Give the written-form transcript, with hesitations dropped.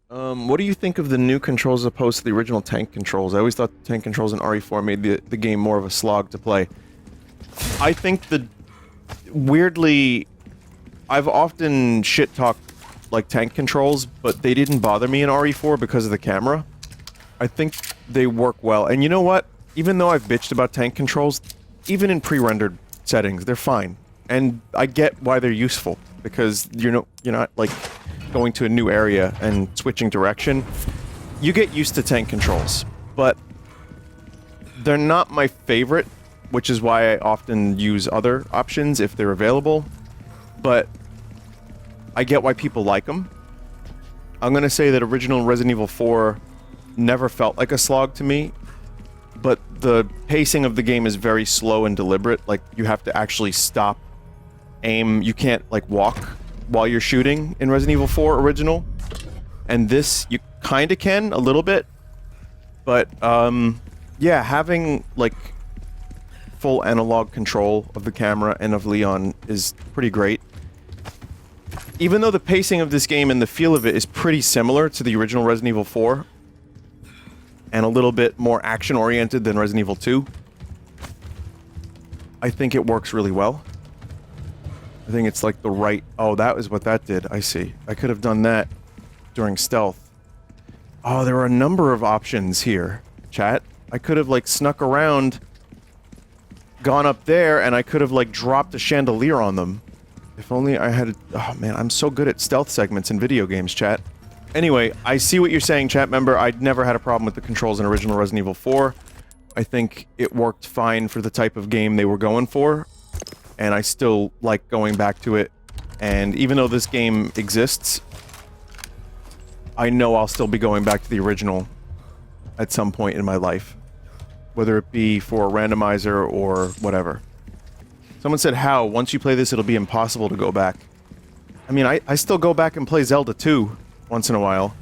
What do you think of the new controls as opposed to the original tank controls? I always thought the tank controls in RE4 made the game more of a slog to play. I think weirdly, I've often shit-talked, like, tank controls, but they didn't bother me in RE4 because of the camera. I think they work well. And you know what? Even though I've bitched about tank controls, even in pre-rendered settings, they're fine. And I get why they're useful, because you're not, like, going to a new area and switching direction. You get used to tank controls, but they're not my favorite, which is why I often use other options if they're available. But I get why people like them. I'm gonna say that original Resident Evil 4 never felt like a slog to me, but the pacing of the game is very slow and deliberate. Like, you have to actually stop, aim, you can't, like, walk while you're shooting in Resident Evil 4 original. And this, you kinda can, a little bit. But, yeah, having, like, full analog control of the camera and of Leon is pretty great. Even though the pacing of this game and the feel of it is pretty similar to the original Resident Evil 4, and a little bit more action-oriented than Resident Evil 2, I think it works really well. I think it's like the right... Oh, that was what that did. I see. I could have done that during stealth. Oh, there are a number of options here, chat. I could have, like, snuck around, gone up there, and I could have, like, dropped a chandelier on them. If only I had... Oh, man, I'm so good at stealth segments in video games, chat. Anyway, I see what you're saying, chat member. I'd never had a problem with the controls in original Resident Evil 4. I think it worked fine for the type of game they were going for. And I still like going back to it. And even though this game exists, I know I'll still be going back to the original at some point in my life. Whether it be for a randomizer or whatever. Someone said, how? Once you play this, it'll be impossible to go back. I mean, I still go back and play Zelda 2 once in a while.